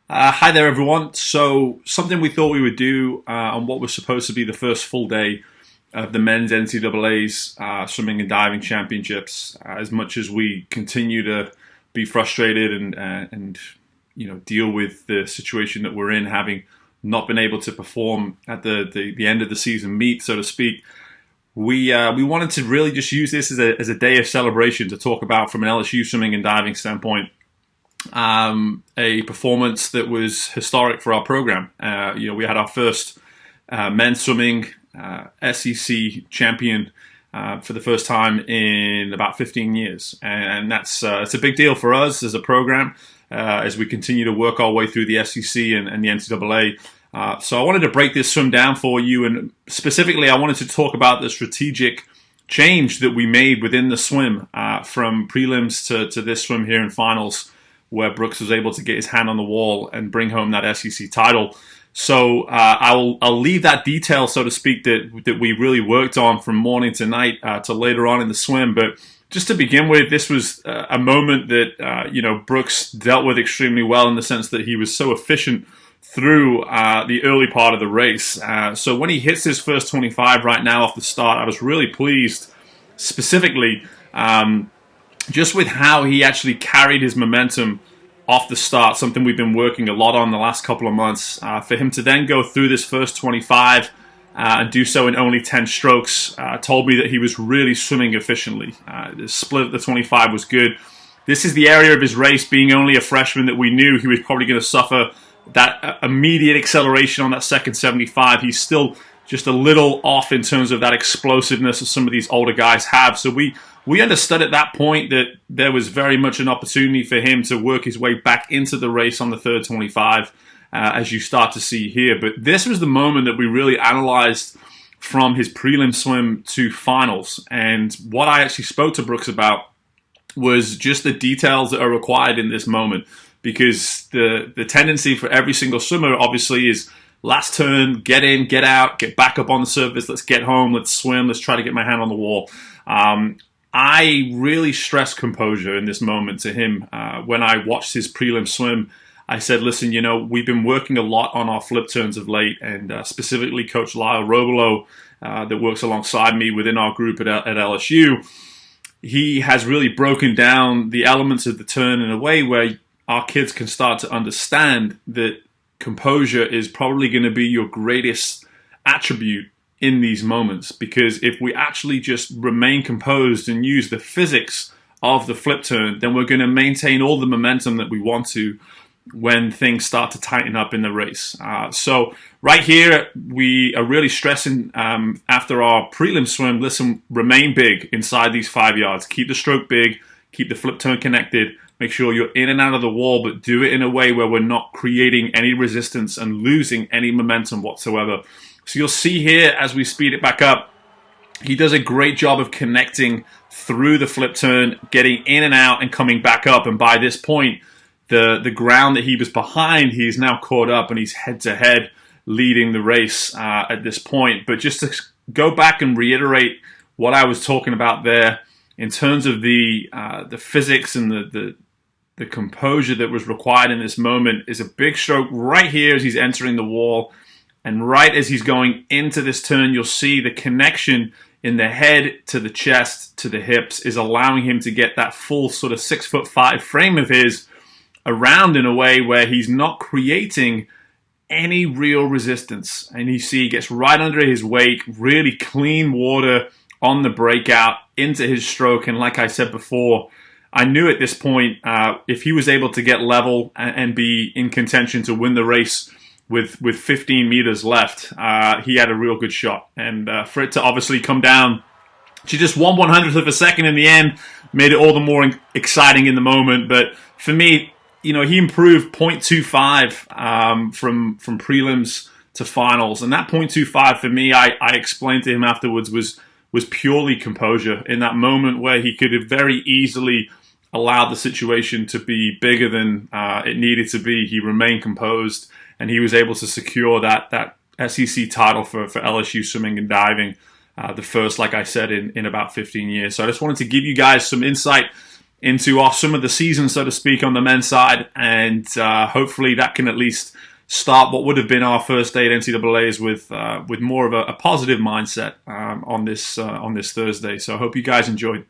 Hi there, everyone. So, something we thought we would do on what was supposed to be the first full day of the men's NCAA's swimming and diving championships. As much as we continue to be frustrated and deal with the situation that we're in, having not been able to perform at the end of the season meet, so to speak, we wanted to really just use this as a day of celebration to talk about from an LSU swimming and diving standpoint a performance that was historic for our program. We had our first men's swimming SEC champion for the first time in about 15 years, and that's it's a big deal for us as a program as we continue to work our way through the SEC and the NCAA. So I wanted to break this swim down for you, and specifically I wanted to talk about the strategic change that we made within the swim from prelims to this swim here in finals, where Brooks was able to get his hand on the wall and bring home that SEC title. So I'll leave that detail, so to speak, that we really worked on from morning to night to later on in the swim. But just to begin with, this was a moment that Brooks dealt with extremely well, in the sense that he was so efficient through the early part of the race. So when he hits his first 25 right now off the start, I was really pleased, specifically just with how he actually carried his momentum off the start, something we've been working a lot on the last couple of months. For him to then go through this first 25 and do so in only 10 strokes told me that he was really swimming efficiently. The split at the 25 was good. This is the area of his race, being only a freshman, that we knew he was probably going to suffer that immediate acceleration on that second 75. He's still just a little off in terms of that explosiveness that some of these older guys have. So we understood at that point that there was very much an opportunity for him to work his way back into the race on the third 25, as you start to see here. But this was the moment that we really analyzed from his prelim swim to finals. And what I actually spoke to Brooks about was just the details that are required in this moment, because the tendency for every single swimmer obviously is last turn, get in, get out, get back up on the surface, let's get home, let's swim, let's try to get my hand on the wall. I really stressed composure in this moment to him. When I watched his prelim swim, I said, listen, we've been working a lot on our flip turns of late, and specifically Coach Lyle Robelo, that works alongside me within our group at LSU, he has really broken down the elements of the turn in a way where our kids can start to understand that composure is probably going to be your greatest attribute in these moments, because if we actually just remain composed and use the physics of the flip turn, then we're going to maintain all the momentum that we want to when things start to tighten up in the race. So right here, we are really stressing after our prelim swim, listen, remain big inside these 5 yards. Keep the stroke big, keep the flip turn connected, make sure you're in and out of the wall, but do it in a way where we're not creating any resistance and losing any momentum whatsoever. So you'll see here, as we speed it back up, he does a great job of connecting through the flip turn, getting in and out and coming back up. And by this point, the ground that he was behind, he's now caught up and he's head-to-head leading the race at this point. But just to go back and reiterate what I was talking about there in terms of the physics and the composure that was required in this moment, is a big stroke right here as he's entering the wall. And right as he's going into this turn, you'll see the connection in the head to the chest to the hips is allowing him to get that full sort of 6'5" frame of his around in a way where he's not creating any real resistance. And you see he gets right under his weight, really clean water on the breakout into his stroke. And like I said before, I knew at this point, if he was able to get level and be in contention to win the race with 15 meters left, he had a real good shot. And for it to obviously come down to just 1/100th of a second in the end made it all the more exciting in the moment. But for me, he improved 0.25 from prelims to finals. And that 0.25 for me, I explained to him afterwards, was purely composure in that moment where he could have very easily allowed the situation to be bigger than it needed to be. He remained composed, and he was able to secure that SEC title for LSU swimming and diving, the first, like I said, in about 15 years. So I just wanted to give you guys some insight into our summer of the season, so to speak, on the men's side, and hopefully that can at least start what would have been our first day at NCAA's with more of a positive mindset on this Thursday. So I hope you guys enjoyed.